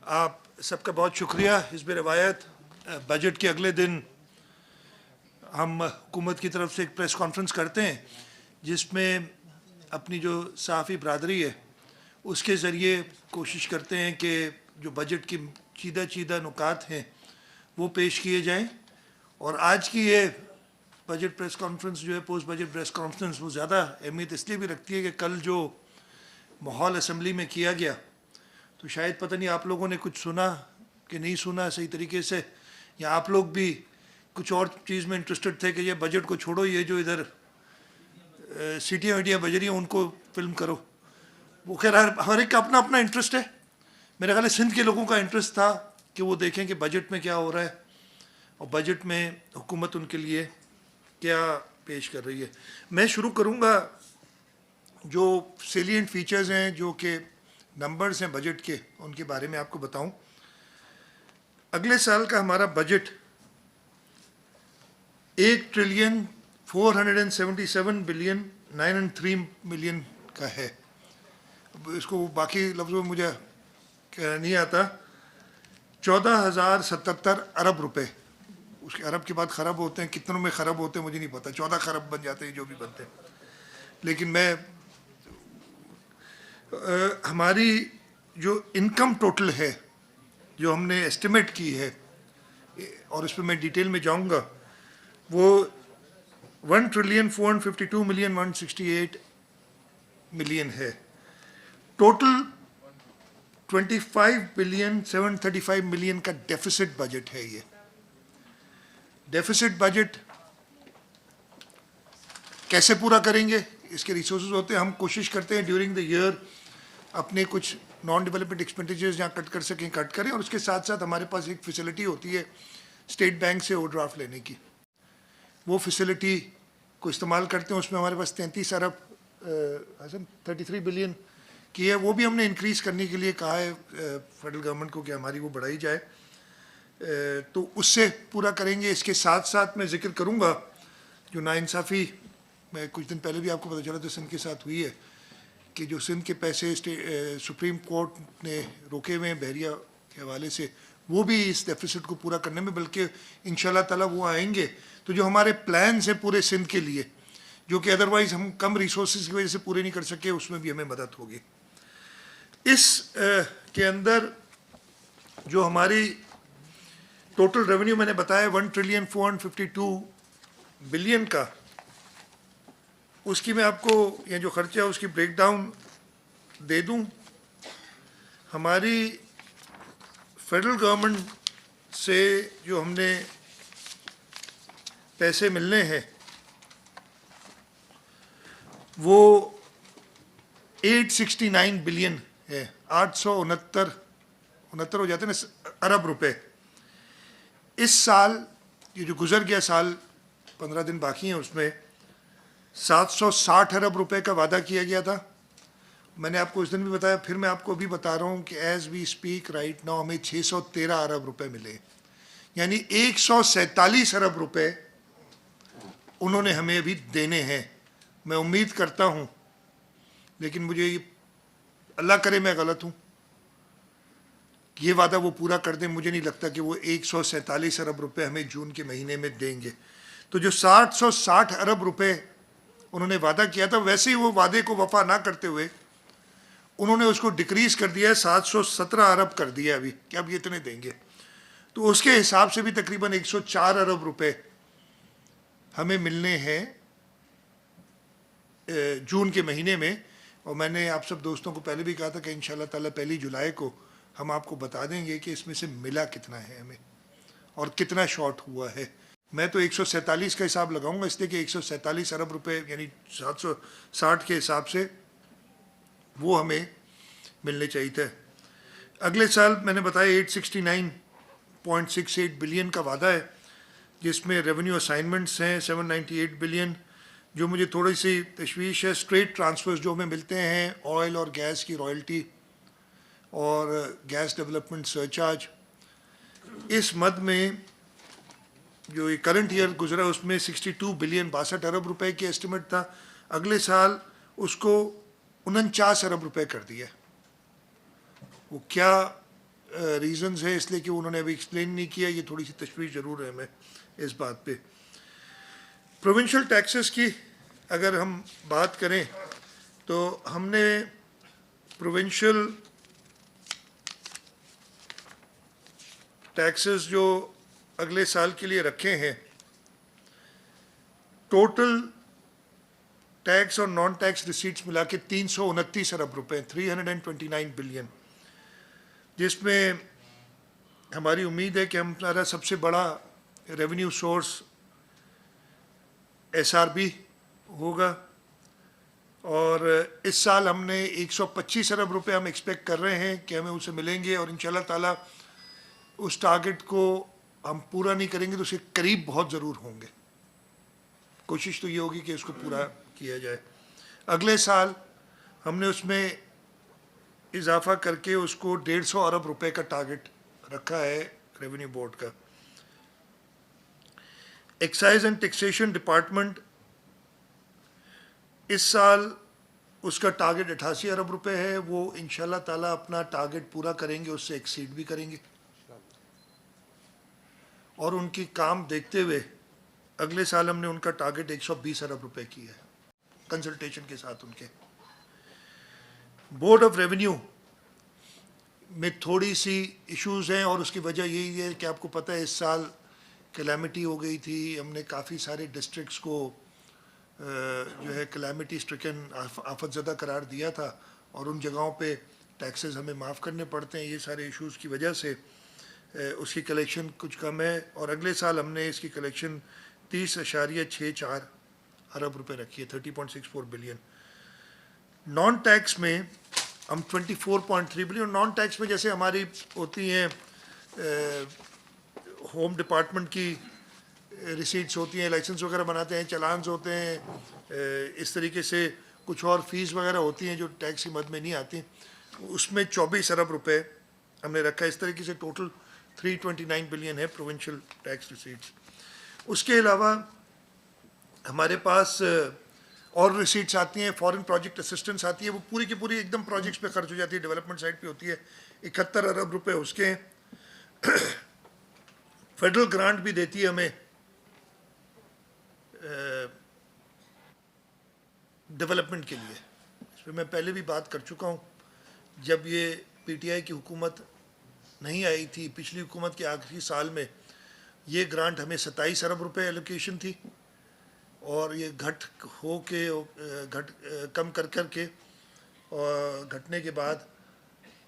आप सबका बहुत शुक्रिया। हिज़्ब रिवायत बजट के अगले दिन हम हुकूमत की तरफ से एक प्रेस कॉन्फ्रेंस करते हैं जिसमें अपनी जो सहाफ़ी बरादरी है उसके ज़रिए कोशिश करते हैं कि जो बजट की चीदा नुकात हैं वो पेश किए जाएं। और आज की ये बजट प्रेस कॉन्फ्रेंस जो है, पोस्ट बजट प्रेस कॉन्फ्रेंस, वो ज़्यादा अहमियत इसलिए भी रखती है कि कल जो माहौल असम्बली में किया गया, तो शायद पता नहीं आप लोगों ने कुछ सुना कि नहीं सुना सही तरीके से, या आप लोग भी कुछ और चीज़ में इंटरेस्टेड थे कि ये बजट को छोड़ो, ये जो इधर सीटियाँ वीटियाँ बज रही हैं उनको फिल्म करो। वो खैर हर एक का अपना अपना इंटरेस्ट है। मेरे ख्याल सिंध के लोगों का इंटरेस्ट था कि वो देखें कि बजट में क्या हो रहा है और बजट में हुकूमत उनके लिए क्या पेश कर रही है। मैं शुरू करूँगा जो सेलिएंट फीचर्स हैं, जो कि नंबर्स हैं बजट के, उनके बारे में आपको बताऊं। अगले साल का हमारा बजट 1,477,903,000,000 का है। इसको बाकी लफ्ज़ों में मुझे नहीं आता। 14,077 अरब रुपए। उसके अरब के बाद ख़रब होते हैं, कितनों में ख़रब होते हैं मुझे नहीं पता, 14 खरब बन जाते हैं जो भी बनते हैं। लेकिन मैं हमारी जो इनकम टोटल है जो हमने एस्टिमेट की है, और इस पर मैं डिटेल में जाऊंगा, वो 1,452,168,000,000 है। टोटल 25,735,000,000 का डेफिसिट बजट है। ये डेफिसिट बजट कैसे पूरा करेंगे, इसके रिसोर्सेज होते हैं। हम कोशिश करते हैं ड्यूरिंग द ईयर अपने कुछ नॉन डेवलपमेंट एक्सपेंडिचर्स जहाँ कट कर सकें कट करें, और उसके साथ साथ हमारे पास एक फैसिलिटी होती है स्टेट बैंक से ओवरड्राफ्ट लेने की। वो फैसिलिटी को इस्तेमाल करते हैं। उसमें हमारे पास 33 अरब 33 बिलियन की है। वो भी हमने इंक्रीज़ करने के लिए कहा है फेडरल गवर्नमेंट को कि हमारी वो बढ़ाई जाए, तो उससे पूरा करेंगे। इसके साथ साथ मैं जिक्र करूँगा जो नाइंसाफ़ी मैं कुछ दिन पहले भी आपको पता चला था सिंध के साथ हुई है, कि जो सिंध के पैसे सुप्रीम कोर्ट ने रोके हुए हैं बहरिया के हवाले से, वो भी इस डेफिसिट को पूरा करने में, बल्कि इंशाल्लाह ताला वो आएंगे। तो जो हमारे प्लान्स हैं पूरे सिंध के लिए, जो कि अदरवाइज़ हम कम रिसोर्सेज की वजह से पूरे नहीं कर सके, उसमें भी हमें मदद होगी। इस के अंदर जो हमारी टोटल रेवेन्यू मैंने बताया 1,452,000,000,000 का, उसकी मैं आपको ये जो खर्चा है उसकी ब्रेकडाउन दे दूं। हमारी फेडरल गवर्नमेंट से जो हमने पैसे मिलने हैं वो 869 बिलियन है। 869 हो जाते हैं ना अरब रुपए। इस साल ये जो गुजर गया साल, 15 दिन बाकी हैं, उसमें 760 अरब रुपए का वादा किया गया था। मैंने आपको उस दिन भी बताया, फिर मैं आपको अभी बता रहा हूँ कि as we speak right now हमें 613 अरब रुपए मिले, यानी 147 अरब रुपए उन्होंने हमें अभी देने हैं। मैं उम्मीद करता हूँ, लेकिन मुझे अल्लाह करे मैं गलत हूँ, ये वादा वो पूरा कर दें। मुझे नहीं लगता कि वो 147 अरब रुपए हमें जून के महीने में देंगे। तो जो 760 अरब रुपए उन्होंने वादा किया था, वैसे ही वो वादे को वफा ना करते हुए उन्होंने उसको डिक्रीज़ कर दिया है, 717 अरब कर दिया अभी, कि अब ये इतने देंगे। तो उसके हिसाब से भी तकरीबन 104 अरब रुपए हमें मिलने हैं जून के महीने में। और मैंने आप सब दोस्तों को पहले भी कहा था कि इंशाल्लाह ताला 1 जुलाई को हम आपको बता देंगे कि इसमें से मिला कितना है हमें और कितना शॉर्ट हुआ है। मैं तो 147 का हिसाब लगाऊंगा, इसलिए कि 147 अरब रुपए यानी 760 के हिसाब से वो हमें मिलने चाहिए थे। अगले साल मैंने बताया 869.68 बिलियन का वादा है, जिसमें रेवेन्यू असाइनमेंट्स हैं 798 बिलियन। जो मुझे थोड़ी सी तशवीश है, स्ट्रेट ट्रांसफ़र्स जो हमें मिलते हैं, ऑयल और गैस की रॉयल्टी और गैस डेवलपमेंट सरचार्ज। इस मद में जो ये करंट ईयर गुजरा उसमें 62 बिलियन 62 अरब रुपए की एस्टिमेट था। अगले साल उसको 49 अरब रुपए कर दिया। वो क्या रीज़न्स है, इसलिए कि उन्होंने अभी एक्सप्लेन नहीं किया, ये थोड़ी सी तशवीश ज़रूर है हमें इस बात पे। प्रोविंशियल टैक्सेस की अगर हम बात करें तो हमने प्रोविंशियल टैक्सेस जो अगले साल के लिए रखे हैं, टोटल टैक्स और नॉन टैक्स रिसीट्स मिला के 329 अरब रुपए, 329 बिलियन, जिसमें हमारी उम्मीद है कि हमारा सबसे बड़ा रेवेन्यू सोर्स एसआरबी होगा। और इस साल हमने 125 अरब रुपए हम एक्सपेक्ट कर रहे हैं कि हमें उसे मिलेंगे, और इंशाल्लाह ताला उस टारगेट को हम पूरा नहीं करेंगे तो उसके करीब बहुत ज़रूर होंगे। कोशिश तो ये होगी कि इसको पूरा किया जाए। अगले साल हमने उसमें इजाफा करके उसको 150 अरब रुपए का टारगेट रखा है रेवेन्यू बोर्ड का। एक्साइज एंड टैक्सेशन डिपार्टमेंट इस साल उसका टारगेट 88 अरब रुपए है, वो इंशाल्लाह ताला अपना टारगेट पूरा करेंगे, उससे एक्सीड भी करेंगे। और उनकी काम देखते हुए अगले साल हमने उनका टारगेट 120 अरब रुपए किया है कंसल्टेशन के साथ उनके। बोर्ड ऑफ रेवेन्यू में थोड़ी सी इश्यूज हैं, और उसकी वजह यही है कि आपको पता है इस साल कैलामिटी हो गई थी, हमने काफ़ी सारे डिस्ट्रिक्ट्स को जो है कैलामिटी स्ट्रिकन आफत ज़दा करार दिया था, और उन जगहों पे टैक्सेस हमें माफ़ करने पड़ते हैं। ये सारे इश्यूज़ की वजह से उसकी कलेक्शन कुछ कम है, और अगले साल हमने इसकी कलेक्शन 30.64 अरब रुपए रखी है, 30.64 बिलियन। नॉन टैक्स में हम 24.3 बिलियन, नॉन टैक्स में जैसे हमारी होती हैं होम डिपार्टमेंट की रिसीट्स होती हैं, लाइसेंस वगैरह बनाते हैं, चलान्स होते हैं, इस तरीके से कुछ और फीस वगैरह होती हैं जो टैक्स की मद में नहीं आती, उसमें 24 अरब रुपए हमने रखा है। इस तरीके से टोटल 329 बिलियन है प्रोविंशियल टैक्स रिसीट्स। उसके अलावा हमारे पास और रिसीट्स आती हैं, फॉरेन प्रोजेक्ट असिस्टेंस आती है, वो पूरी की पूरी एकदम प्रोजेक्ट्स पे खर्च हो जाती है, डेवलपमेंट साइड पे होती है, 71 अरब रुपए उसके। फेडरल ग्रांट भी देती है हमें डेवलपमेंट के लिए, इस पर मैं पहले भी बात कर चुका हूँ। जब ये पीटीआई की हुकूमत नहीं आई थी, पिछली हुकूमत के आखिरी साल में, ये ग्रांट हमें 27 अरब रुपए एलोकेशन थी, और ये कम कर कर के और घटने के बाद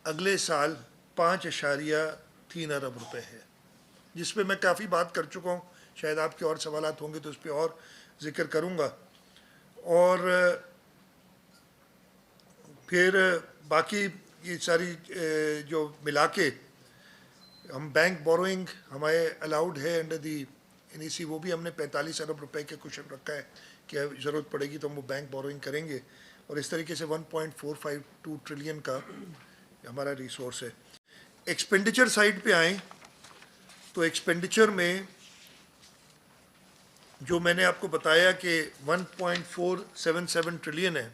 अगले साल 5.3 अरब रुपए है, जिस पे मैं काफ़ी बात कर चुका हूँ। शायद आपके और सवालात होंगे तो उस पर और जिक्र करूँगा। और फिर बाकी ये सारी जो मिला के हम बैंक बोरोइंग हमारे अलाउड है अंडर दी एनईसी, वो भी हमने 45 अरब रुपए के कुशन रखा है कि ज़रूरत पड़ेगी तो हम वो बैंक बोरोइंग करेंगे, और इस तरीके से 1.452 ट्रिलियन का हमारा रिसोर्स है। एक्सपेंडिचर साइड पे आएँ तो एक्सपेंडिचर में जो मैंने आपको बताया कि 1.477 ट्रिलियन है,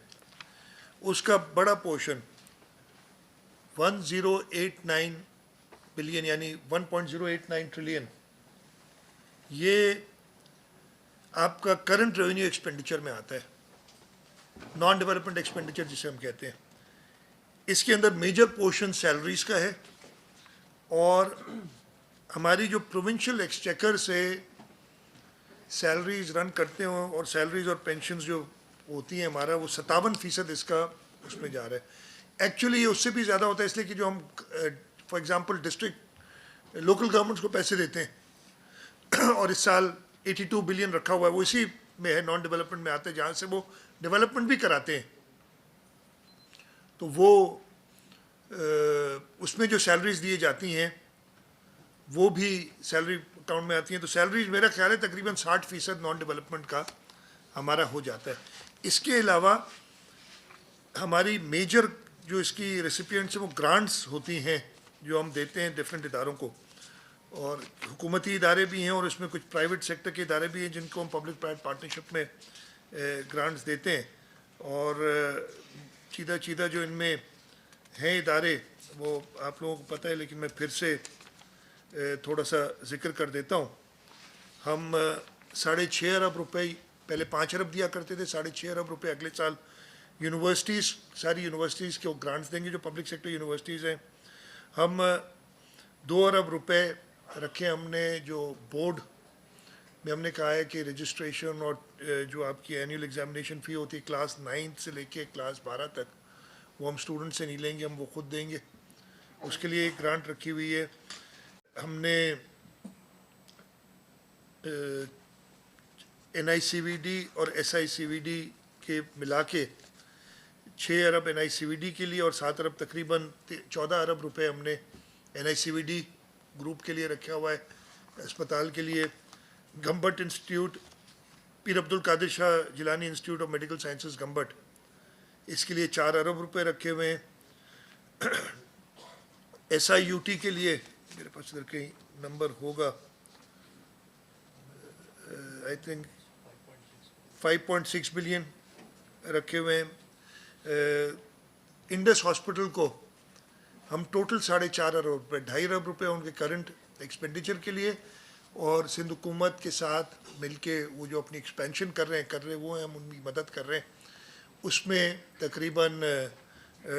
उसका बड़ा पोर्शन 1089 बिलियन यानी 1.089 ट्रिलियन ये आपका करंट रेवेन्यू एक्सपेंडिचर में आता है, नॉन डेवलपमेंट एक्सपेंडिचर जिसे हम कहते हैं। इसके अंदर मेजर पोर्शन सैलरीज का है, और हमारी जो प्रोविंशियल एक्सचेकर से सैलरीज रन करते हो और सैलरीज और पेंशन्स जो होती हैं हमारा, वो 57% इसका उसमें जा रहा है। एक्चुअली ये उससे भी ज़्यादा होता है, इसलिए कि जो हम for example district local governments को पैसे देते हैं और इस साल 82 बिलियन रखा हुआ है, वो इसी में है, नॉन डेवलपमेंट में आते हैं, जहाँ से वो डेवलपमेंट भी कराते हैं। तो वो उसमें जो सैलरीज दी जाती हैं वो भी सैलरी अकाउंट में आती हैं। तो सैलरीज मेरा ख्याल है तकरीबन 60% नॉन डेवलपमेंट का हमारा हो जाता है। इसके अलावा हमारी मेजर जो इसकी रेसिपिएंट्स हैं वो ग्रांट्स होती हैं जो हम देते हैं डिफरेंट इदारों को, और हुकूमती इदारे भी हैं और इसमें कुछ प्राइवेट सेक्टर के इदारे भी हैं जिनको हम पब्लिक प्राइवेट पार्टनरशिप में ग्रांट्स देते हैं। और सीधा सीधा जो इनमें हैं इदारे, वो आप लोगों को पता है, लेकिन मैं फिर से थोड़ा सा जिक्र कर देता हूँ। हम 6.5 अरब रुपए, पहले 5 अरब दिया करते थे, 6.5 अरब रुपए अगले साल यूनिवर्सिटीज़, सारी यूनिवर्सिटीज़ को ग्रांट्स देंगे जो पब्लिक सेक्टर यूनिवर्सिटीज़ हैं। हम 2 अरब रुपए रखे हमने, जो बोर्ड में हमने कहा है कि रजिस्ट्रेशन और जो आपकी एनुअल एग्जामिनेशन फ़ी होती है क्लास 9 से लेके क्लास 12 तक, वो हम स्टूडेंट से नहीं लेंगे, हम वो खुद देंगे। उसके लिए एक ग्रांट रखी हुई है। हमने NICVD और SICVD के मिला के 6 अरब NICVD के लिए और 7 अरब, तकरीबन 14 अरब रुपए हमने NICVD ग्रुप के लिए रखा हुआ है अस्पताल के लिए। Gambat institute, Pir Abdul Qadir Shah Jilani institute of medical sciences Gambat, इसके लिए 4 अरब रुपए रखे हुए हैं। SIUT के लिए मेरे पास इधर कहीं नंबर होगा, आई थिंक 5.6 बिलियन रखे हुए हैं। इंडस हॉस्पिटल को हम टोटल 4.5 अरब रुपये, 2.5 अरब रुपये उनके करंट एक्सपेंडिचर के लिए, और सिंध हुकूमत के साथ मिलके वो जो अपनी एक्सपेंशन कर रहे हैं वो हैं, हम उनकी मदद कर रहे हैं। उसमें तकरीबन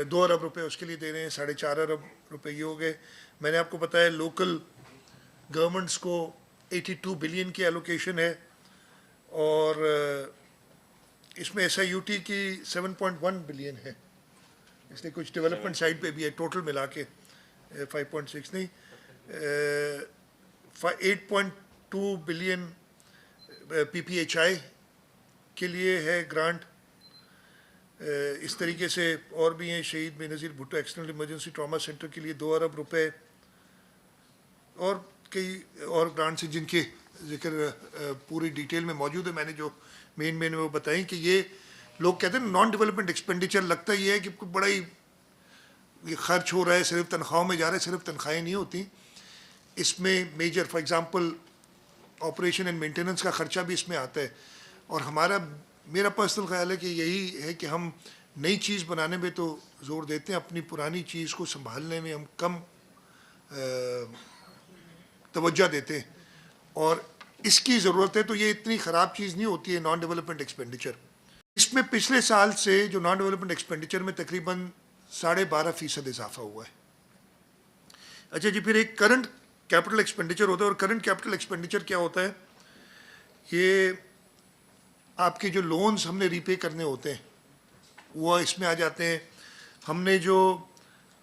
2 अरब रुपए उसके लिए दे रहे हैं, 4.5 अरब रुपए ये हो गए। मैंने आपको बताया लोकल गवर्नमेंट्स को 82 बिलियन की एलोकेशन है, और इसमें SIUT की 7.1 बिलियन है, इसलिए कुछ डेवलपमेंट साइड पे भी है। टोटल मिला के 5.6 नहीं, 8.2 बिलियन PPHI के लिए है ग्रांट। इस तरीके से और भी हैं, शहीद Benazir Bhutto external emergency trauma centre के लिए 2 अरब रुपए, और कई और ग्रांट्स हैं जिनके जिक्र पूरी डिटेल में मौजूद है। मैंने जो मेन वो बताई कि ये लोग कहते हैं नॉन डेवलपमेंट एक्सपेंडिचर, लगता ये है कि बड़ा ही ये खर्च हो रहा है, सिर्फ तनख्वाहों में जा रहा है, सिर्फ तनख्वाहें नहीं होती इसमें। Major for example operation and maintenance का खर्चा भी इसमें आता है, और मेरा पर्सनल ख्याल है कि यही है कि हम नई चीज़ बनाने में तो ज़ोर देते हैं, अपनी पुरानी चीज़ को संभालने में हम कम तवज्जो देते हैं, और इसकी ज़रूरत है। तो ये इतनी ख़राब चीज़ नहीं होती है नॉन डेवलपमेंट एक्सपेंडिचर। इसमें पिछले साल से जो नॉन डेवलपमेंट एक्सपेंडिचर में तकरीबन 12.5% इजाफा हुआ है। अच्छा जी, फिर एक करंट कैपिटल एक्सपेंडिचर होता है, और करंट कैपिटल एक्सपेंडिचर क्या होता है? ये आपके जो लोन्स हमने रीपे करने होते हैं वो इसमें आ जाते हैं। हमने जो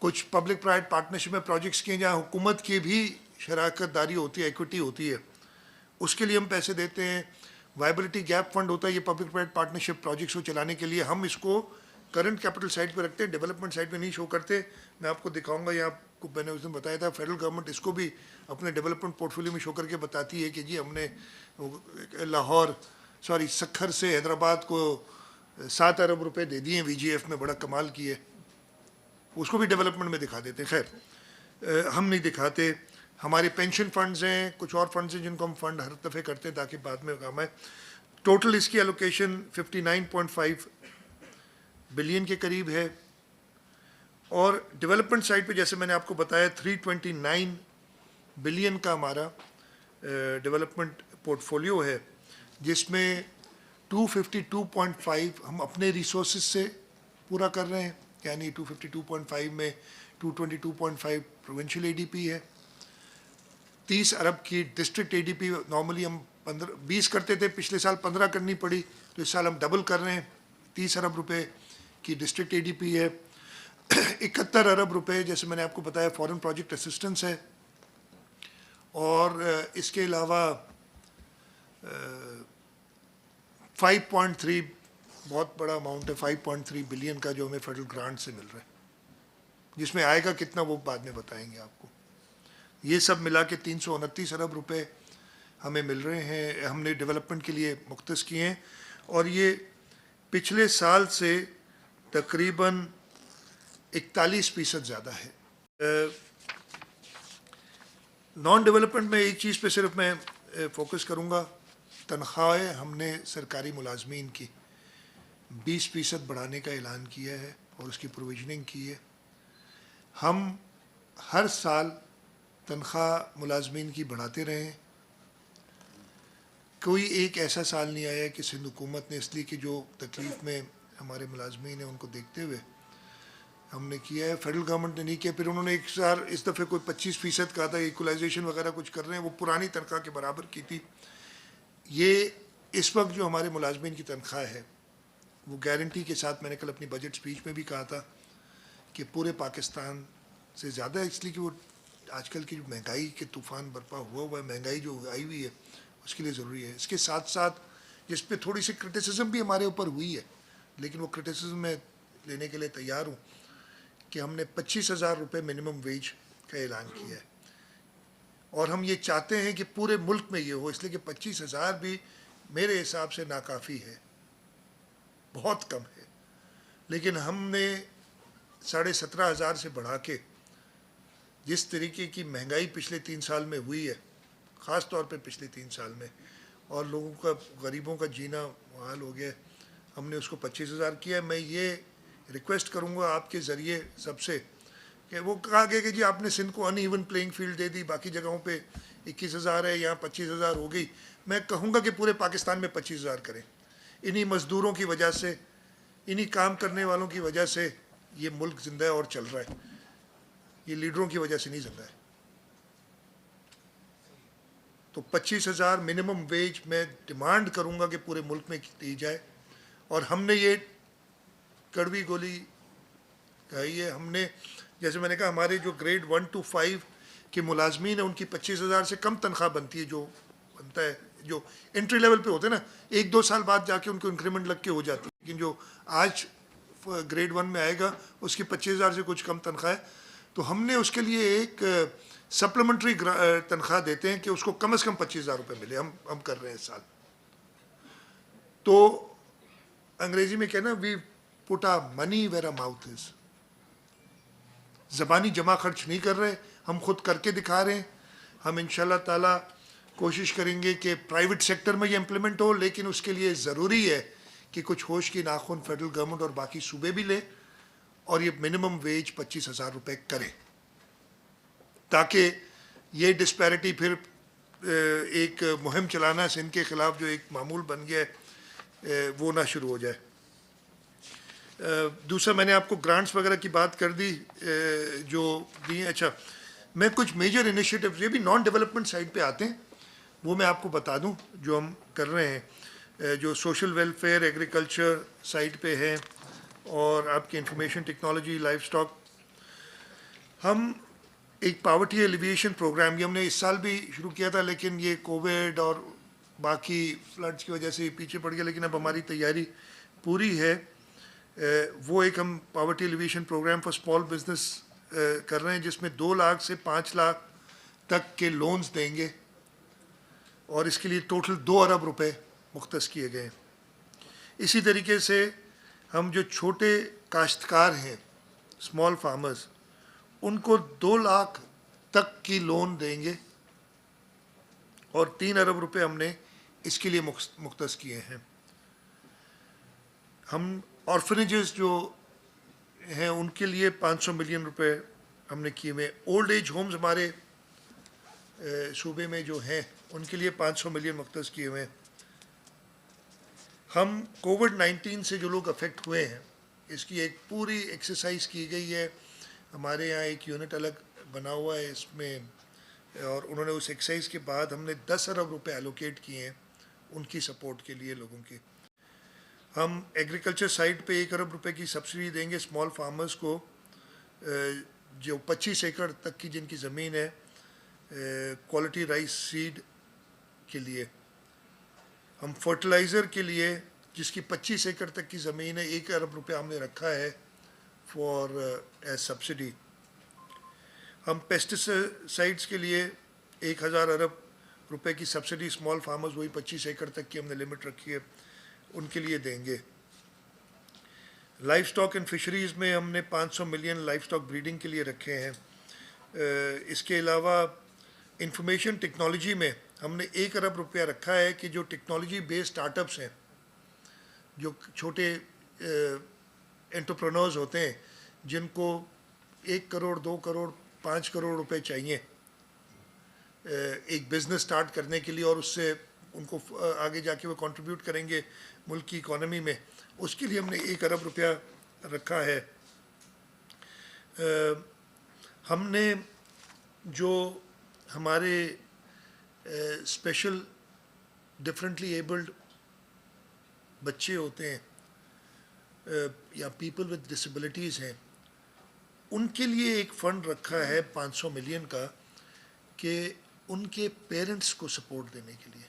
कुछ पब्लिक प्राइवेट पार्टनरशिप में प्रोजेक्ट्स किए जहाँ हुकूमत की भी शराकतदारी होती है, इक्विटी होती है, उसके लिए हम पैसे देते हैं। वाइबिलिटी गैप फंड होता है, ये पब्लिक प्राइवेट पार्टनरशिप प्रोजेक्ट्स को चलाने के लिए, हम इसको करंट कैपिटल साइड पे रखते हैं, डेवलपमेंट साइड पे नहीं शो करते। मैं आपको दिखाऊंगा, ये आपको मैंने उस दिन बताया था, फेडरल गवर्नमेंट इसको भी अपने डेवलपमेंट पोर्टफोलियो में शो करके बताती है कि जी हमने सखर से हैदराबाद को 7 अरब रुपए दे दिए VGF में, बड़ा कमाल किए, उसको भी डेवलपमेंट में दिखा देते हैं। खैर हम नहीं दिखाते। हमारे पेंशन फंड्स हैं, कुछ और फंड्स हैं जिनको हम फंड हर दफ़े करते हैं ताकि बाद में काम आए। टोटल इसकी एलोकेशन 59.5 बिलियन के करीब है, और डेवलपमेंट साइड पे जैसे मैंने आपको बताया 329 बिलियन का हमारा डेवलपमेंट पोर्टफोलियो है, जिसमें 252.5 हम अपने रिसोर्सेज से पूरा कर रहे हैं, यानी 252.5 में 222.5 प्रोविंशियल ADP है। 30 अरब की डिस्ट्रिक्ट ADP, नॉर्मली हम 20 करते थे, पिछले साल 15 करनी पड़ी, तो इस साल हम डबल कर रहे हैं, 30 अरब रुपए की डिस्ट्रिक्ट ADP है। 71 अरब रुपए जैसे मैंने आपको बताया फॉरेन प्रोजेक्ट असिस्टेंस है, और इसके अलावा 5.3 बहुत बड़ा अमाउंट है, 5.3 बिलियन का जो हमें फेडरल ग्रांट से मिल रहा है, जिसमें आएगा कितना वो बाद में बताएंगे आपको। ये सब मिला के 329 अरब रुपए हमें मिल रहे हैं, हमने डेवलपमेंट के लिए मुख्तस किए हैं, और ये पिछले साल से तकरीबन 41% ज़्यादा है। नॉन डेवलपमेंट में एक चीज़ पे सिर्फ मैं फोकस करूँगा, तनख्वाहें हमने सरकारी मुलाजमीन की 20% बढ़ाने का ऐलान किया है और उसकी प्रोविजनिंग की है। हम हर साल तनख्वाह मुलाजमीन की बढ़ाते रहे हैं। कोई एक ऐसा साल नहीं आया कि सिंध हुकूमत ने, इसलिए कि जो तकलीफ़ में हमारे मुलाजमीन हैं उनको देखते हुए हमने किया है। फेडरल गवर्नमेंट ने नहीं किया। फिर उन्होंने एक साल इस दफ़े कोई 25% कहा था, इक्वलाइजेशन वगैरह कुछ कर रहे हैं, वो पुरानी तनख्वाह के बराबर की थी। ये इस वक्त जो हमारे मुलाजमीन की तनख्वाह है वो गारंटी के साथ, मैंने कल अपनी बजट स्पीच में भी कहा था कि पूरे पाकिस्तान से ज़्यादा है, इसलिए कि वो आजकल की जो महंगाई के तूफ़ान बर्पा हुआ है, महंगाई जो आई हुई है उसके लिए ज़रूरी है। इसके साथ साथ जिस पे थोड़ी सी क्रिटिसिज्म भी हमारे ऊपर हुई है, लेकिन वो क्रिटिसिज्म मैं लेने के लिए तैयार हूँ कि हमने 25,000 रुपये मिनिमम वेज का ऐलान किया है और हम ये चाहते हैं कि पूरे मुल्क में ये हो, इसलिए कि 25,000 भी मेरे हिसाब से नाकाफ़ी है, बहुत कम है। लेकिन हमने 17,500 से बढ़ा के, जिस तरीके की महंगाई पिछले 3 साल में हुई है, ख़ास तौर पे पिछले 3 साल में, और लोगों का, गरीबों का जीना मुहाल हो गया, हमने उसको 25,000 किया है। मैं ये रिक्वेस्ट करूँगा आपके ज़रिए सबसे कि वो कहा गया कि जी आपने सिंध को अनइवन प्लेइंग फील्ड दे दी, बाकी जगहों पे 21,000 है, यहाँ 25,000 हो गई। मैं कहूँगा कि पूरे पाकिस्तान में 25,000 करें। इन्हीं मज़दूरों की वजह से, इन्हीं काम करने वालों की वजह से ये मुल्क ज़िंदा है और चल रहा है, ये लीडरों की वजह से नहीं ज़िंदा है। तो 25,000 मिनिमम वेज मैं डिमांड करूँगा कि पूरे मुल्क में दी जाए। और हमने ये कड़वी गोली कही है, हमने, जैसे मैंने कहा, हमारे जो ग्रेड 1 to 5 के मुलाजमीन हैं उनकी 25,000 से कम तनख्वाह बनती है, जो बनता है, जो एंट्री लेवल पे होते हैं ना, 1-2 साल बाद जाके उनको इंक्रीमेंट लग के हो जाती है। लेकिन जो आज ग्रेड 1 में आएगा उसकी 25,000 से कुछ कम तनख्वाह है। तो हमने उसके लिए एक सप्लीमेंट्री तनख्वाह देते हैं कि उसको कम से कम 25,000 रुपये मिले। हम कर रहे हैं इस साल। तो अंग्रेजी में कहना, we put our money where our mouth is. ज़बानी जमा खर्च नहीं कर रहे, हम खुद करके दिखा रहे हैं। हम इंशाल्लाह ताला कोशिश करेंगे कि प्राइवेट सेक्टर में ये इम्प्लीमेंट हो, लेकिन उसके लिए ज़रूरी है कि कुछ होश की नाखुन फेडरल गवर्नमेंट और बाकी सूबे भी लें और ये मिनिमम वेज 25,000 रुपये करें, ताकि ये डिस्पैरिटी फिर एक मुहिम चलाना सिंध के ख़िलाफ़ जो एक मामूल बन गया है वो ना शुरू हो जाए। दूसरा, मैंने आपको ग्रांट्स वगैरह की बात कर दी जो दी हैं। अच्छा, मैं कुछ मेजर इनिशिएटिव्स, ये भी नॉन डेवलपमेंट साइड पे आते हैं, वो मैं आपको बता दूं जो हम कर रहे हैं। जो सोशल वेलफेयर, एग्रीकल्चर साइड पे है और आपकी इंफॉर्मेशन टेक्नोलॉजी, लाइफ स्टॉक। हम एक पावर्टी एलिविएशन प्रोग्राम, ये हमने इस साल भी शुरू किया था, लेकिन ये कोविड और बाकी फ्लड्स की वजह से पीछे पड़ गया, लेकिन अब हमारी तैयारी पूरी है। वो एक हम poverty alleviation programme for small business कर रहे हैं, जिसमें 2 लाख से 5 लाख तक के लोन्स देंगे और इसके लिए टोटल 2 अरब रुपए मुख्तस किए गए हैं। इसी तरीके से हम जो छोटे काश्तकार हैं, स्मॉल फार्मर्स, उनको 2 लाख तक की लोन देंगे और 3 अरब रुपए हमने इसके लिए मुख्तस किए हैं। हम ऑर्फनेजेस जो हैं उनके लिए 500 मिलियन रुपए हमने किए हुए। ओल्ड एज होम्स हमारे सूबे में जो हैं उनके लिए 500 मिलियन मुख्तस किए हुए हैं। हम कोविड-19 से जो लोग अफेक्ट हुए हैं, इसकी एक पूरी एक्सरसाइज की गई है। हमारे यहाँ एक यूनिट अलग बना हुआ है इसमें, और उन्होंने उस एक्सरसाइज के बाद हमने 10 अरब रुपए एलोकेट किए हैं उनकी सपोर्ट के लिए, लोगों की। हम एग्रीकल्चर साइड पे 1 अरब रुपए की सब्सिडी देंगे स्मॉल फार्मर्स को, जो 25 एकड़ तक की जिनकी ज़मीन है, क्वालिटी राइस सीड के लिए। हम फर्टिलाइज़र के लिए, जिसकी 25 एकड़ तक की ज़मीन है, 1 अरब रुपये हमने रखा है फॉर एज सब्सिडी। हम पेस्टिसाइड्स के लिए 1,000 अरब रुपए की सब्सिडी स्मॉल फार्मर्स, वही 25 एकड़ तक की हमने लिमिट रखी है, उनके लिए देंगे। लाइफ स्टॉक एंड फिशरीज़ में हमने 500 मिलियन लाइफ स्टॉक ब्रीडिंग के लिए रखे हैं। इसके अलावा इंफॉर्मेशन टेक्नोलॉजी में हमने 1 अरब रुपया रखा है कि जो टेक्नोलॉजी बेस्ड स्टार्टअप्स हैं, जो छोटे एंटरप्रेन्योर्स होते हैं, जिनको 1 करोड़ 2 करोड़ 5 करोड़ रुपए चाहिए एक बिज़नेस स्टार्ट करने के लिए, और उससे उनको आगे जाके वो कंट्रीब्यूट करेंगे मुल्क की इकॉनमी में, उसके लिए हमने 1 अरब रुपया रखा है। हमने जो हमारे स्पेशल डिफरेंटली एबल्ड बच्चे होते हैं या पीपल विद डिसेबिलिटीज़ हैं, उनके लिए एक फ़ंड रखा है 500 मिलियन का, कि उनके पेरेंट्स को सपोर्ट देने के लिए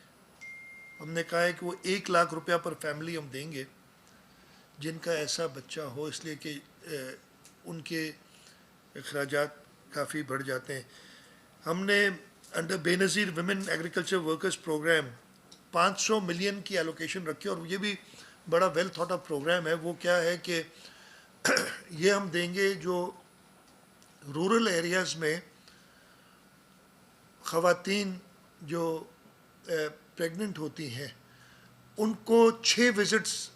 हमने कहा है कि वो 1 लाख रुपया पर फैमिली हम देंगे जिनका ऐसा बच्चा हो, इसलिए कि उनके अखराजात काफ़ी बढ़ जाते हैं। हमने under Benazir women agriculture workers programme 500 million की एलोकेशन रखी, और ये भी बड़ा वेल थॉट ऑफ प्रोग्राम है। वो क्या है कि ये हम देंगे जो रूरल एरियाज़ में ख़वातीन जो प्रेग्नेंट होती हैं, उनको 6 विज़िट्स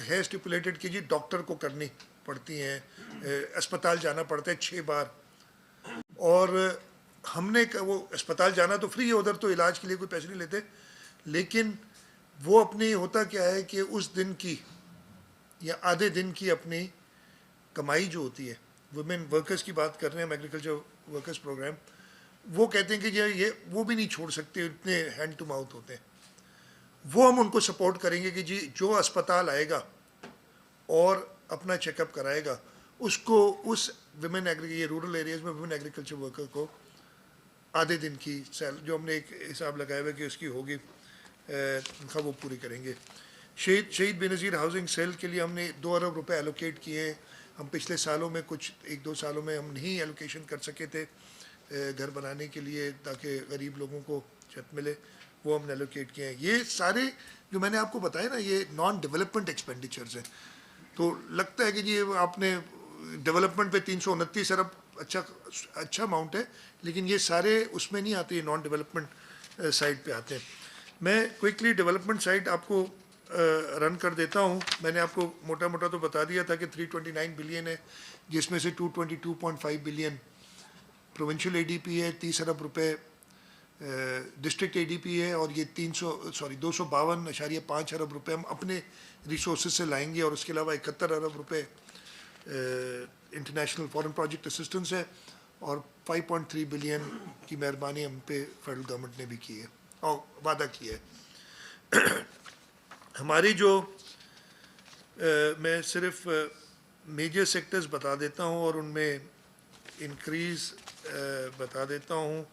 है स्टिपुलेटेड कि जी डॉक्टर को करनी पड़ती हैं, अस्पताल जाना पड़ता है 6 बार। और हमने वो अस्पताल जाना तो फ्री है, उधर तो इलाज के लिए कोई पैसे नहीं लेते, लेकिन वो अपनी होता क्या है कि उस दिन की या आधे दिन की अपनी कमाई जो होती है, वुमेन वर्कर्स की बात कर रहे हैं हम, एग्रीकल्चर वर्कर्स प्रोग्राम, वो कहते हैं कि ये वो भी नहीं छोड़ सकते, इतने हैंड टू माउथ होते हैं। वो हम उनको सपोर्ट करेंगे कि जी जो अस्पताल आएगा और अपना चेकअप कराएगा, उसको उस विमेन ये रूरल एरियाज़ में विमेन एग्रीकल्चर वर्कर को आधे दिन की जो हमने एक हिसाब लगाया हुआ कि उसकी होगी तनख्वाह, वो पूरी करेंगे। शहीद बेनज़ीर हाउसिंग सेल के लिए हमने 2 अरब रुपए एलोकेट किए हैं। हम पिछले सालों में कुछ 1-2 सालों में हम नहीं एलोकेशन कर सके थे घर बनाने के लिए ताकि गरीब लोगों को छत मिले, वो हमने एलोकेट किए हैं। ये सारे जो मैंने आपको बताया ना, ये नॉन डेवलपमेंट एक्सपेंडिचर्स हैं। तो लगता है कि जी आपने डेवलपमेंट पे 329 अरब अच्छा अमाउंट है, लेकिन ये सारे उसमें नहीं आते, नॉन डेवलपमेंट साइड पे आते हैं। मैं क्विकली डेवलपमेंट साइड आपको रन कर देता हूँ। मैंने आपको मोटा मोटा तो बता दिया था कि 329 बिलियन है, जिसमें से 222.5 बिलियन प्रोविंशियल एडीपी है, 30 अरब रुपए डिस्ट्रिक्ट एडीपी है, और ये 252.5 अरब रुपए हम अपने रिसोर्सेज से लाएंगे, और उसके अलावा 71 अरब रुपए इंटरनेशनल फॉरेन प्रोजेक्ट असिस्टेंस है, और 5.3 बिलियन की मेहरबानी हम पे फेडरल गवर्नमेंट ने भी की है और वादा किया है। हमारी जो मैं सिर्फ मेजर सेक्टर्स बता देता हूँ और उनमें इंक्रीज़ बता देता हूँ।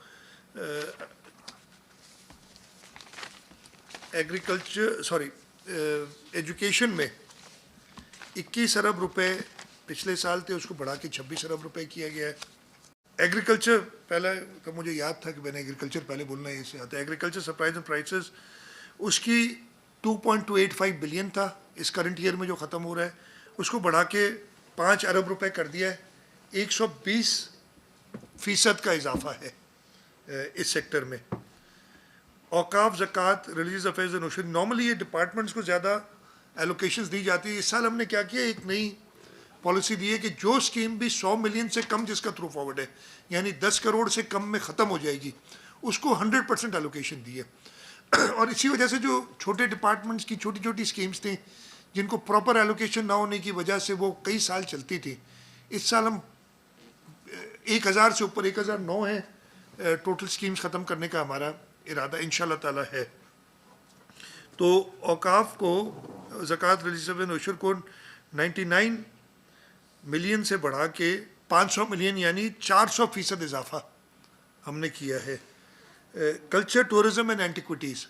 एजुकेशन में 21 अरब रुपए पिछले साल थे, उसको बढ़ा के 26 अरब रुपए किया गया है। एग्रीकल्चर पहले तो मुझे याद था कि मैंने एग्रीकल्चर पहले बोलना है, इससे आता है। एग्रीकल्चर सप्लाईज एंड प्राइसेस उसकी 2.285 बिलियन था इस करंट ईयर में जो ख़त्म हो रहा है, उसको बढ़ा के 5 अरब रुपए कर दिया है। 120% का इजाफा है इस सेक्टर में। औकाफ, ज़कात, religious affairs and ocean, normally ये डिपार्टमेंट्स को ज़्यादा एलोकेशंस दी जाती है। इस साल हमने क्या किया, एक नई पॉलिसी दी है कि जो स्कीम भी 100 मिलियन से कम जिसका थ्रू फॉरवर्ड है, यानी 10 करोड़ से कम में ख़त्म हो जाएगी, उसको 100% एलोकेशन दी है। और इसी वजह से जो छोटे डिपार्टमेंट्स की छोटी छोटी स्कीम्स थी जिनको प्रॉपर एलोकेशन ना होने की वजह से वो कई साल चलती थी, इस साल हम 1000 से ऊपर 1009 है टोटल स्कीम्स ख़त्म करने का हमारा इरादा इंशाल्लाह ताला है। तो औकाफ को, ज़कात, रिलीजियस एंड ओशर को 99 मिलियन से बढ़ा के 500 मिलियन यानी 400% इजाफा हमने किया है। कल्चर, टूरिज़म एंड एंटिक्विटीज़,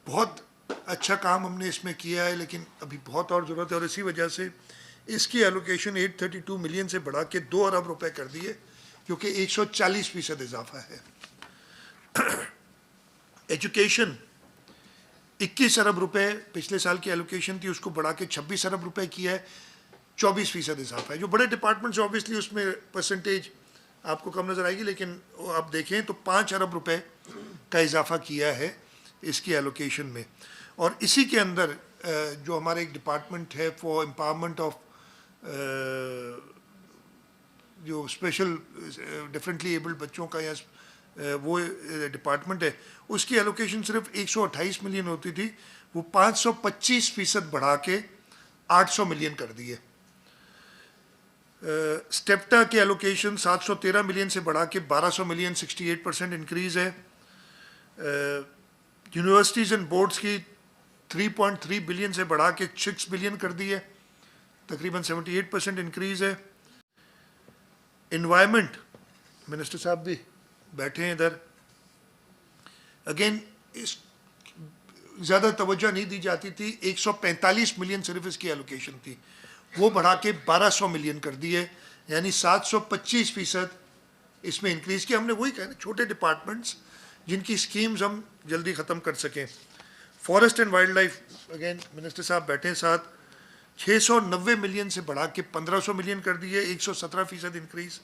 बहुत अच्छा काम हमने इसमें किया है, लेकिन अभी बहुत और ज़रूरत है, और इसी वजह से इसकी एलोकेशन 832 मिलियन से बढ़ा के 2 अरब रुपए कर दिए, जो कि 140% इजाफा है। एजुकेशन 21 अरब रुपए पिछले साल की एलोकेशन थी, उसको बढ़ा के 26 अरब रुपए किया है, 24% इजाफा है। जो बड़े डिपार्टमेंट्स ऑब्वियसली उसमें परसेंटेज आपको कम नज़र आएगी, लेकिन आप देखें तो 5 अरब रुपए का इजाफा किया है इसकी एलोकेशन में। और इसी के अंदर जो हमारा एक डिपार्टमेंट है फॉर एम्पावरमेंट ऑफ जो स्पेशल डिफरेंटली एबल्ड बच्चों का या वो डिपार्टमेंट है, उसकी एलोकेशन सिर्फ 128 मिलियन होती थी, वो 525% बढ़ा के 800 मिलियन कर दी है। स्टेप्टा की एलोकेशन 713 मिलियन से बढ़ा के 1200 मिलियन, 68% इंक्रीज़ है। यूनिवर्सिटीज़ एंड बोर्ड्स की 3.3 बिलियन से बढ़ा के 6 बिलियन कर दी है, तकरीबन 78% इंक्रीज़ है। इन्वायरमेंट, मिनिस्टर साहब भी बैठे हैं इधर, अगेन इस ज़्यादा तवज्जो नहीं दी जाती थी, 145 मिलियन सिर्फ इसकी एलोकेशन थी, वो बढ़ा के 1200 मिलियन कर दी है, यानी 725% इसमें इंक्रीज़ किया। हमने वही कहा ना, छोटे डिपार्टमेंट्स जिनकी स्कीम्स हम जल्दी ख़त्म कर सकें। Forest and wild life, again minister साहब बैठे हैं साथ, 690 मिलियन से बढ़ा के 1500 मिलियन कर दी है, 117% इंक्रीज़।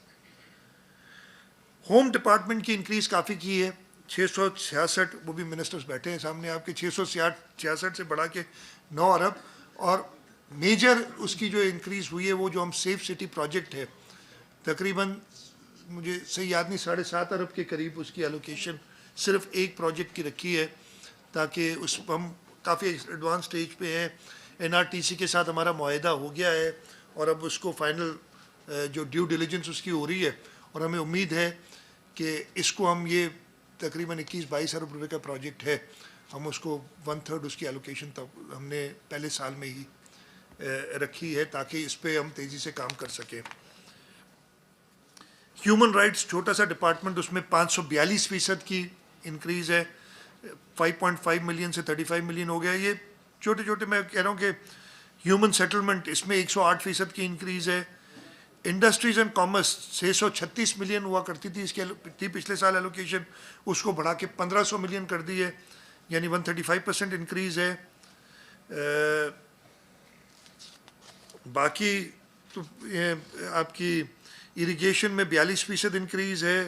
होम डिपार्टमेंट की इंक्रीज़ काफ़ी की है, 666, वो भी मिनिस्टर्स बैठे हैं सामने आपके, 666 से बढ़ा के 9 अरब। और मेजर उसकी जो इंक्रीज़ हुई है वो जो हम सेफ सिटी प्रोजेक्ट है, तकरीबन मुझे सही याद नहीं 7.5 अरब के करीब उसकी एलोकेशन सिर्फ एक प्रोजेक्ट की रखी है, ताकि उस हम काफ़ी एडवांस स्टेज पे हैं। NRTC के साथ हमारा मुआहदा हो गया है और अब उसको फाइनल जो ड्यू डिलिजेंस उसकी हो रही है, और हमें उम्मीद है कि इसको हम ये तकरीबन 21-22 अरब रुपए का प्रोजेक्ट है, हम उसको 1/3 उसकी एलोकेशन तक हमने पहले साल में ही रखी है, ताकि इस पर हम तेज़ी से काम कर सकें। ह्यूमन राइट्स, छोटा सा डिपार्टमेंट, उसमें 542% की इंक्रीज़ है, 5.5 मिलियन से 35 मिलियन हो गया। ये छोटे छोटे, मैं कह रहा हूँ कि ह्यूमन सेटलमेंट, इसमें 108% की इंक्रीज़ है। इंडस्ट्रीज़ एंड कॉमर्स 636 मिलियन हुआ करती थी इसकी थी पिछले साल एलोकेशन, उसको बढ़ा के 1500 मिलियन कर दी है, यानी 135% इंक्रीज़ है। बाकी तो ये आपकी इरिगेशन में 42% इंक्रीज़ है,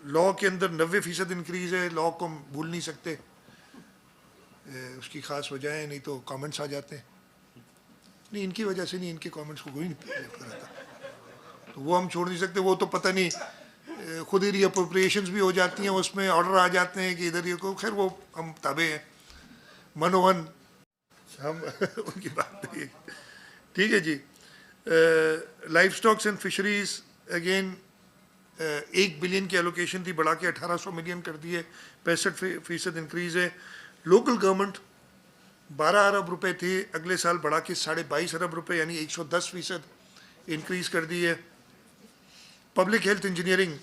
लॉ के अंदर 90% इंक्रीज़ है, लॉ को हम भूल नहीं सकते, उसकी ख़ास वजह है, नहीं तो कमेंट्स आ जाते हैं। नहीं, इनकी वजह से नहीं, इनके कमेंट्स को कोई नहीं कराता, तो वो हम छोड़ नहीं सकते। वो तो पता नहीं खुद ही रीअप्रोप्रिएशंस भी हो जाती हैं, उसमें ऑर्डर आ जाते हैं कि इधर ये को, खैर वो हम ताबे हैं, मनोवन हम उनकी बात नहीं। ठीक है जी। Life stocks and fisheries, again 1 billion की एलोकेशन थी, बढ़ा के 1800 मिलियन कर दी है, 65% इंक्रीज़ है। लोकल गवर्नमेंट 12 अरब रुपए थे, अगले साल बढ़ा के 22.5 अरब रुपए, यानी 110% इंक्रीज़ कर दी है। Public health engineering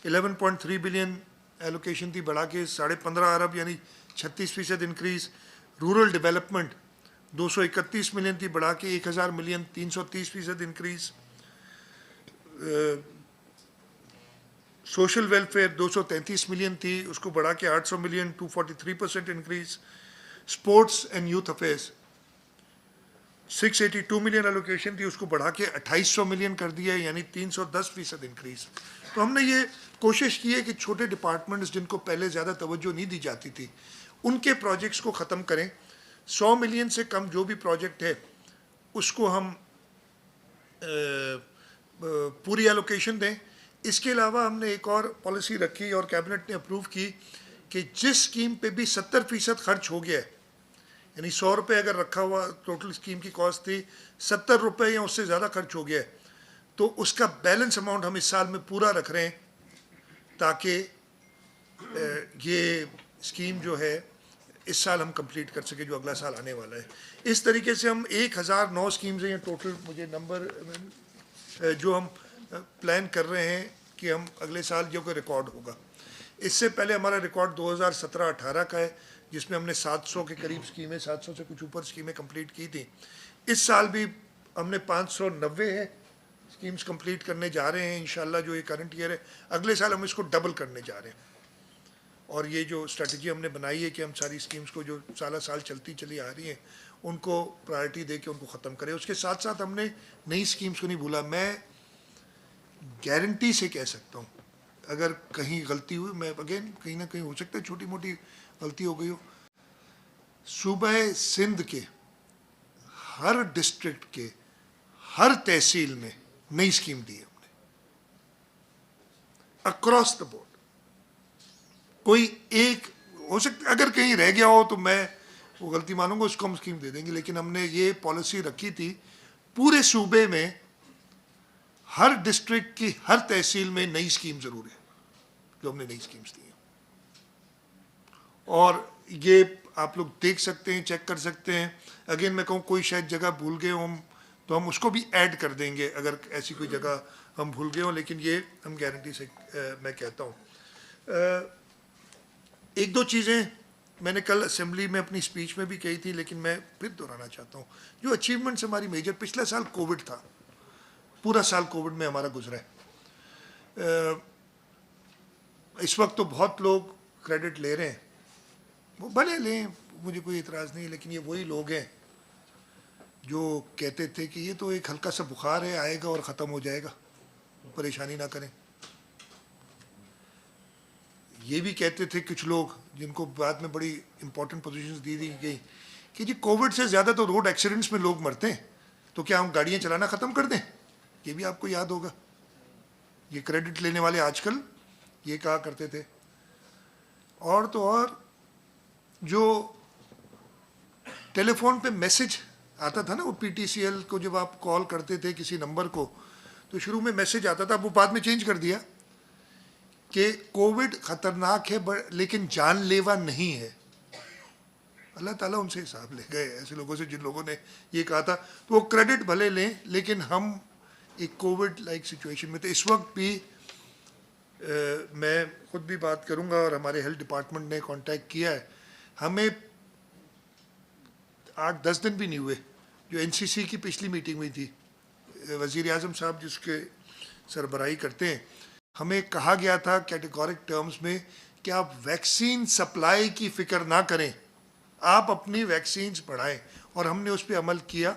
11.3 billion allocation थी, बढ़ा के 15.5 अरब, यानी 36% इंक्रीज़। रूरल डेवलपमेंट 231 मिलियन थी, बढ़ा के 1000 million, 330% increase. Social welfare 233 million थी, उसको बढ़ा के 800 million, 243% increase. Sports and youth affairs 682 million allocation थी, उसको बढ़ा के 2800 मिलियन कर दिया है, यानी 310% इंक्रीज़। तो हमने ये कोशिश की है कि छोटे डिपार्टमेंट्स जिनको पहले ज़्यादा तवज्जो नहीं दी जाती थी, उनके प्रोजेक्ट्स को ख़त्म करें। 100 मिलियन से कम जो भी प्रोजेक्ट है उसको हम पूरी एलोकेशन दें। इसके अलावा हमने एक और पॉलिसी रखी और कैबिनेट ने अप्रूव की कि जिस स्कीम पे भी 70% खर्च हो गया है, यानी 100 रुपये अगर रखा हुआ टोटल स्कीम की कॉस्ट थी, 70 रुपये या उससे ज़्यादा खर्च हो गया है, तो उसका बैलेंस अमाउंट हम इस साल में पूरा रख रहे हैं, ताकि ये स्कीम जो है इस साल हम कंप्लीट कर सके, जो अगला साल आने वाला है। इस तरीके से हम 1009 स्कीम्स हैं टोटल, मुझे नंबर जो हम प्लान कर रहे हैं कि हम अगले साल जो कोई रिकॉर्ड होगा। इससे पहले हमारा रिकॉर्ड 2017-18 का है, जिसमें हमने 700 के करीब स्कीमें, 700 से कुछ ऊपर स्कीमें कंप्लीट की थी। इस साल भी हमने 590 है स्कीम्स कंप्लीट करने जा रहे हैं इंशाल्लाह, जो ये करंट ईयर है। अगले साल हम इसको डबल करने जा रहे हैं, और ये जो स्ट्रेटजी हमने बनाई है कि हम सारी स्कीम्स को जो साल चलती चली आ रही हैं उनको प्रायोरिटी दे के उनको ख़त्म करें। उसके साथ साथ हमने नई स्कीम्स को नहीं भूला। मैं गारंटी से कह सकता हूँ, अगर कहीं गलती हुई, मैं अगेन कहीं ना कहीं हो सकता है छोटी मोटी गलती हो गई हो, सूबह सिंध के हर डिस्ट्रिक्ट के हर तहसील में नई स्कीम दी है हमने अक्रॉस द बोर्ड। कोई एक हो सकता, अगर कहीं रह गया हो तो मैं वो गलती मानूंगा, उसको हम स्कीम दे देंगे, लेकिन हमने ये पॉलिसी रखी थी पूरे सूबे में हर डिस्ट्रिक्ट की हर तहसील में नई स्कीम जरूर है, जो हमने नई स्कीम्स दी हैं। और ये आप लोग देख सकते हैं, चेक कर सकते हैं। अगेन मैं कहूँ कोई शायद जगह भूल गए हो हम, तो हम उसको भी ऐड कर देंगे अगर ऐसी कोई जगह हम भूल गए हो, लेकिन ये हम गारंटी से मैं कहता हूँ। एक दो चीज़ें मैंने कल असेंबली में अपनी स्पीच में भी कही थी, लेकिन मैं फिर दोहराना चाहता हूँ। जो अचीवमेंट्स हमारी मेजर, पिछला साल कोविड था, पूरा साल कोविड में हमारा गुजरा है। इस वक्त तो बहुत लोग क्रेडिट ले रहे हैं, वो भले लें, मुझे कोई इतराज़ नहीं, लेकिन ये वही लोग हैं जो कहते थे कि ये तो एक हल्का सा बुखार है, आएगा और ख़त्म हो जाएगा, परेशानी ना करें। ये भी कहते थे कुछ लोग जिनको बाद में बड़ी इंपॉर्टेंट पोजीशंस दी गई कि जी कोविड से ज़्यादा तो रोड एक्सीडेंट्स में लोग मरते हैं, तो क्या हम गाड़ियाँ चलाना ख़त्म कर दें? ये भी आपको याद होगा। ये क्रेडिट लेने वाले आजकल ये कहा करते थे। और तो और जो टेलीफोन पे मैसेज आता था ना, वो PTCL को जब आप कॉल करते थे किसी नंबर को, तो शुरू में मैसेज आता था, वो बाद में चेंज कर दिया कि कोविड ख़तरनाक है लेकिन जानलेवा नहीं है। अल्लाह ताला उनसे हिसाब ले गए, ऐसे लोगों से जिन लोगों ने ये कहा था। तो वो क्रेडिट भले लें, लेकिन हम एक कोविड लाइक सिचुएशन में थे। इस वक्त भी मैं खुद भी बात करूंगा, और हमारे हेल्थ डिपार्टमेंट ने कांटेक्ट किया है। हमें 8-10 दिन भी नहीं हुए, जो NCC की पिछली मीटिंग हुई थी, वज़ीर आज़म साहब जिसके सरबराही करते हैं, हमें कहा गया था कैटेगोरिक टर्म्स में कि आप वैक्सीन सप्लाई की फ़िक्र ना करें, आप अपनी वैक्सीन्स बढ़ाएं, और हमने उस पर अमल किया।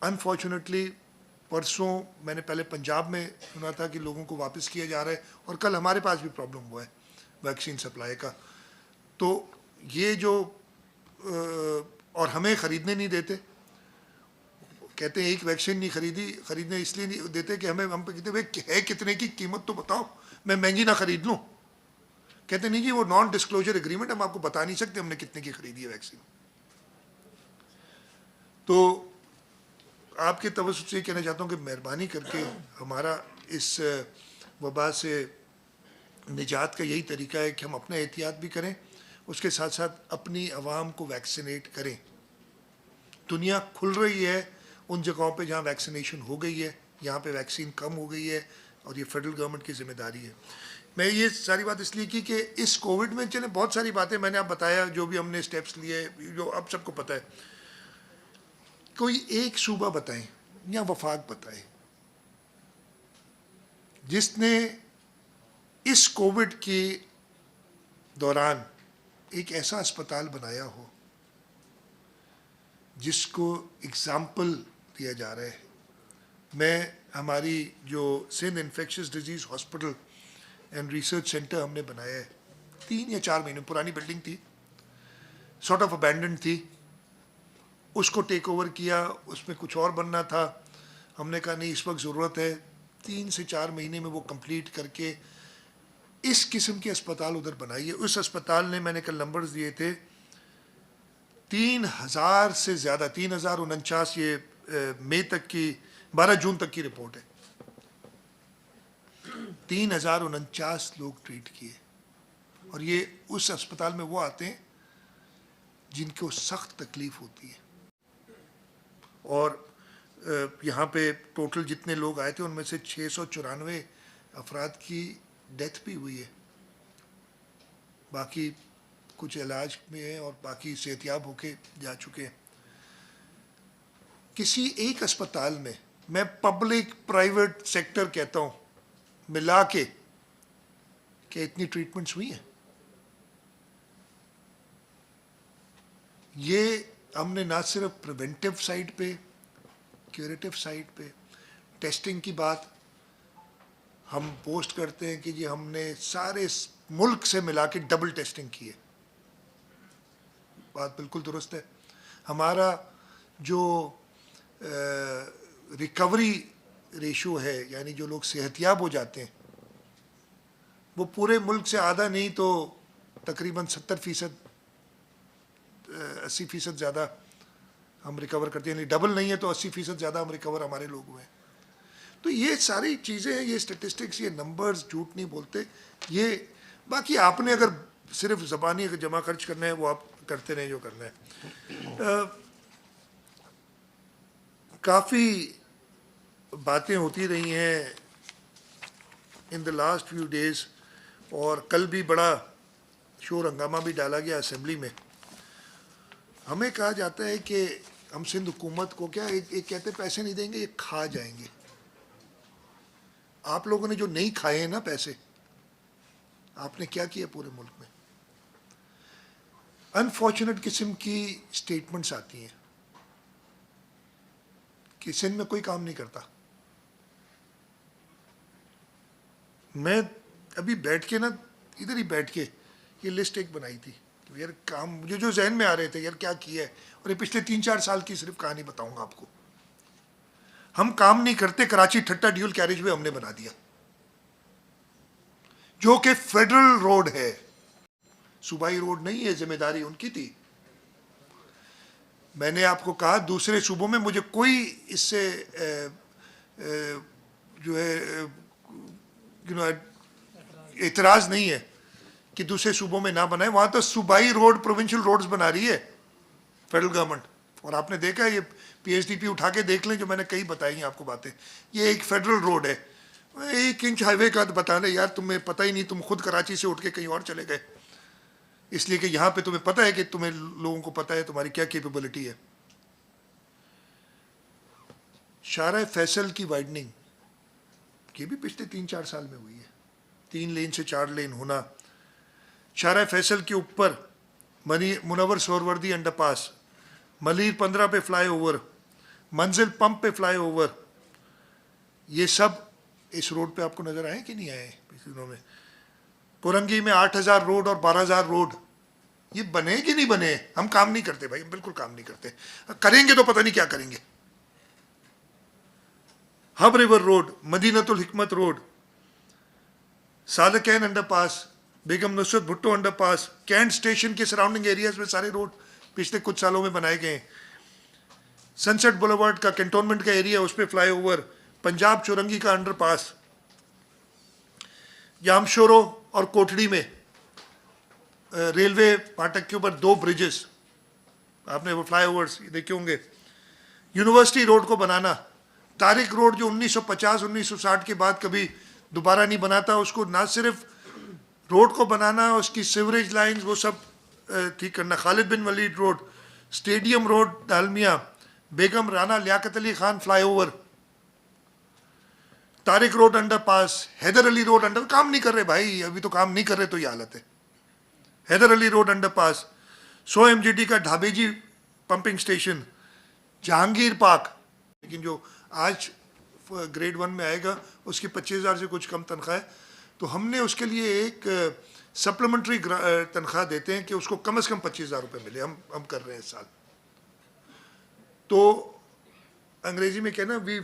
अनफॉर्चुनेटली परसों मैंने पहले पंजाब में सुना था कि लोगों को वापस किया जा रहा है, और कल हमारे पास भी प्रॉब्लम हुआ है वैक्सीन सप्लाई का। तो ये जो और हमें ख़रीदने नहीं देते, कहते हैं एक वैक्सीन नहीं खरीदने इसलिए नहीं देते कि हम पे कहते भाई है कितने की, कीमत तो बताओ, मैं महंगी ना ख़रीद लूँ। कहते नहीं जी वो नॉन डिस्क्लोजर एग्रीमेंट, हम आपको बता नहीं सकते हमने कितने की खरीदी है वैक्सीन। तो आपके तवज्जो से कहना चाहता हूँ कि मेहरबानी करके हमारा इस वबा से निजात का यही तरीका है कि हम अपना एहतियात भी करें, उसके साथ साथ अपनी आवाम को वैक्सीनेट करें। दुनिया खुल रही है उन जगहों पे जहाँ वैक्सीनेशन हो गई है, यहाँ पे वैक्सीन कम हो गई है, और ये फेडरल गवर्नमेंट की जिम्मेदारी है। मैं ये सारी बात इसलिए की कि इस कोविड में चले बहुत सारी बातें मैंने आप बताया, जो भी हमने स्टेप्स लिए, जो अब सबको पता है। कोई एक सूबा बताएं या वफाक बताएं जिसने इस कोविड के दौरान एक ऐसा अस्पताल बनाया हो जिसको एग्जाम्पल दिया जा रहा है। मैं हमारी जो Sindh infectious disease hospital and research centre हमने बनाया है, 3 या 4 महीने पुरानी बिल्डिंग थी, सॉर्ट ऑफ अबैंडन्ड थी, उसको टेक ओवर किया, उसमें कुछ और बनना था। हमने कहा नहीं इस वक्त ज़रूरत है, 3 से 4 महीने में वो कंप्लीट करके इस किस्म के अस्पताल उधर बनाइए। उस अस्पताल ने, मैंने कल नंबर्स दिए थे, 3000 से ज़्यादा, 3049, ये मई तक की, 12 जून तक की रिपोर्ट है, 3049 लोग ट्रीट किए। और ये उस अस्पताल में वो आते हैं जिनको सख्त तकलीफ़ होती है। और यहाँ पे टोटल जितने लोग आए थे उनमें से 694 अफराद की डेथ भी हुई है, बाकी कुछ इलाज में है और बाकी सेहतियाब होके जा चुके हैं। किसी एक अस्पताल में, मैं पब्लिक प्राइवेट सेक्टर कहता हूँ मिला के, क्या इतनी ट्रीटमेंट्स हुई हैं? ये हमने ना सिर्फ प्रिवेंटिव साइड पे, क्यूरेटिव साइड पे, टेस्टिंग की बात हम पोस्ट करते हैं कि जी हमने सारे मुल्क से मिला के डबल टेस्टिंग की है, बात बिल्कुल दुरुस्त है। हमारा जो रिकवरी रेशो है, यानी जो लोग सेहतियाब हो जाते हैं, वो पूरे मुल्क से आधा नहीं तो तकरीबन 70%, 80% ज़्यादा हम रिकवर करते हैं, यानी डबल नहीं है तो 80% ज़्यादा हम रिकवर हमारे लोग हुए हैं। तो ये सारी चीज़ें हैं, ये स्टेटिस्टिक्स, ये नंबर्स झूठ नहीं बोलते। ये बाकी आपने अगर सिर्फ ज़बानी अगर जमा खर्च करना है वो आप करते रहें जो करना है। काफ़ी बातें होती रही हैं in the last few days, और कल भी बड़ा शोर हंगामा भी डाला गया असेंबली में। हमें कहा जाता है कि हम सिंध हुकूमत को क्या एक कहते पैसे नहीं देंगे, ये खा जाएंगे। आप लोगों ने जो नहीं खाए हैं ना पैसे, आपने क्या किया पूरे मुल्क में? अनफॉर्चुनेट किस्म की स्टेटमेंट्स आती हैं कि सिंध में कोई काम नहीं करता। मैं अभी बैठ के ना, इधर ही बैठ के ये लिस्ट एक बनाई थी कि यार काम मुझे जो जहन में आ रहे थे, यार क्या किया है, और ये पिछले 3-4 साल की सिर्फ कहानी बताऊंगा आपको। हम काम नहीं करते, कराची ठट्टा ड्यूल कैरेज वे हमने बना दिया, जो कि फेडरल रोड है, सूबाई रोड नहीं है, जिम्मेदारी उनकी थी। मैंने आपको कहा दूसरे सूबों में मुझे कोई इससे जो है एतराज़ नहीं है कि दूसरे सूबों में ना बनाए। वहाँ तो सूबाई रोड, प्रोविंशियल रोड्स बना रही है फेडरल गवर्नमेंट, और आपने देखा ये PHDP उठा के देख लें, जो मैंने कई बताई हैं आपको बातें। ये एक फेडरल रोड है, 1 इंच हाईवे का बता दें यार, तुम्हें पता ही नहीं, तुम खुद कराची से उठ के कहीं और चले गए, इसलिए कि यहाँ पे तुम्हें पता है कि तुम्हें लोगों को पता है तुम्हारी क्या कैपेबिलिटी है। शारा फैसल की वाइडनिंग, ये भी पिछले 3-4 साल में हुई है, 3 लेन से 4 लेन होना। शारा फैसल के ऊपर मुनव्वर सोहरवर्दी अंडरपास, मलीर 15 पे फ्लाई ओवर, मंजिल पंप पे फ्लाई ओवर, ये सब इस रोड पे आपको नजर आए कि नहीं आए पिछले दिनों में? कोरंगी में 8,000 रोड और 12,000 रोड, ये बने कि नहीं बने? हम काम नहीं करते भाई, हम बिल्कुल काम नहीं करते, करेंगे तो पता नहीं क्या करेंगे। Hub river road, Madinatul Hikmat road, Sadqain underpass, Begum Nusrat Bhutto underpass, cantt station के सराउंडिंग एरियाज में सारे रोड पिछले कुछ सालों में बनाए गए। सनसेट बुलेवार्ड का कैंटोनमेंट का एरिया, उस पर फ्लाई ओवर, पंजाब चौरंगी का अंडरपास, जामशोरो और कोटड़ी में रेलवे फाटक के ऊपर 2 ब्रिजेस, आपने वो फ्लाई ओवर्स देखे होंगे। यूनिवर्सिटी रोड को बनाना, तारिक रोड जो 1950-1960 के बाद कभी दोबारा नहीं बना था, उसको ना सिर्फ रोड को बनाना, उसकी सीवरेज लाइंस वो सब ठीक करना। Khalid bin Walid road, stadium road Dalmia, Begum Rana Liaquat Ali Khan flyover, Tariq road underpass, Haider Ali road under, काम नहीं कर रहे भाई, अभी तो काम नहीं कर रहे तो ये हालत है। Haider Ali road underpass, SOMGD का Dhabeji pumping station, Jahangir park, लेकिन जो आज ग्रेड 1 में आएगा उसकी 25,000 से कुछ कम तनख्वाह है, तो हमने उसके लिए एक सप्लीमेंट्री तनख्वाह देते हैं कि उसको कम से कम 25,000 रुपये मिले, हम कर रहे हैं इस साल। तो अंग्रेजी में कहना, we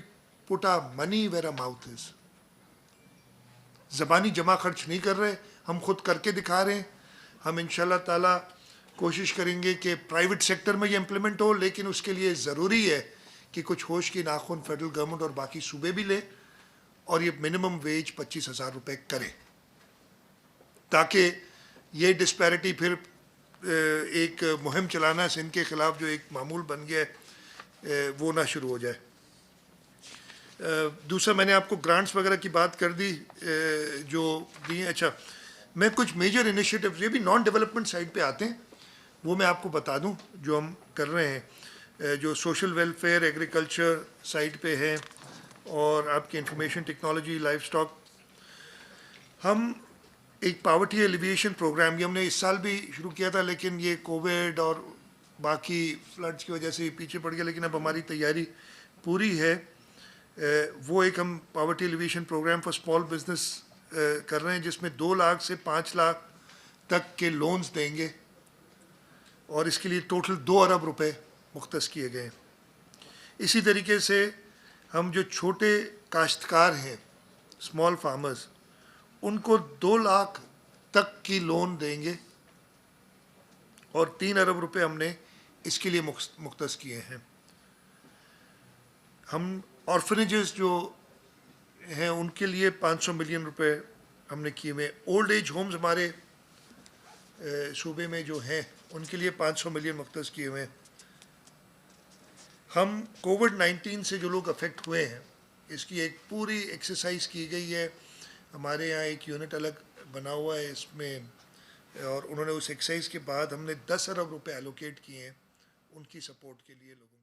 put our money where our mouth is. ज़बानी जमा खर्च नहीं कर रहे, हम खुद करके दिखा रहे हैं। हम इंशाल्लाह ताला कोशिश करेंगे कि प्राइवेट सेक्टर में ये इम्प्लीमेंट हो, लेकिन उसके लिए ज़रूरी है कि कुछ होश की नाखुन फेडरल गवर्नमेंट और बाकी सूबे भी ले, और ये मिनिमम वेज 25,000 रुपये करें, ताकि ये डिस्पैरिटी फिर एक मुहिम चलाना सिंध के ख़िलाफ़ जो एक मामूल बन गया है वो ना शुरू हो जाए। दूसरा, मैंने आपको ग्रांट्स वगैरह की बात कर दी जो दी हैं। अच्छा, मैं कुछ मेजर इनिशिएटिव्स, ये भी नॉन डेवलपमेंट साइड पे आते हैं, वो मैं आपको बता दूं जो हम कर रहे हैं, जो सोशल वेलफेयर, एग्रीकल्चर साइड पे है, और आपकी इंफॉर्मेशन टेक्नोलॉजी, लाइफ स्टॉक। हम एक पावर्टी एलिविएशन प्रोग्राम, ये हमने इस साल भी शुरू किया था, लेकिन ये कोविड और बाकी फ्लड्स की वजह से पीछे पड़ गया, लेकिन अब हमारी तैयारी पूरी है। वो एक हम poverty alleviation programme for small business कर रहे हैं, जिसमें 2 लाख से 5 लाख तक के लोन्स देंगे, और इसके लिए टोटल 2 अरब रुपए मुख्तस किए गए हैं। इसी तरीके से हम जो छोटे काश्तकार हैं, स्मॉल फार्मर्स, उनको 2 लाख तक की लोन देंगे और 3 अरब रुपए हमने इसके लिए मुख्तस किए हैं। हम ऑर्फनेजेस जो हैं उनके लिए 500 मिलियन रुपए हमने किए हुए। ओल्ड एज होम्स हमारे सूबे में जो हैं उनके लिए 500 मिलियन मुख्तस किए हुए हैं। हम कोविड-19 से जो लोग अफेक्ट हुए हैं इसकी एक पूरी एक्सरसाइज की गई है। हमारे यहाँ एक यूनिट अलग बना हुआ है इसमें, और उन्होंने उस एक्सरसाइज के बाद हमने 10 अरब रुपए एलोकेट किए हैं उनकी सपोर्ट के लिए लोगों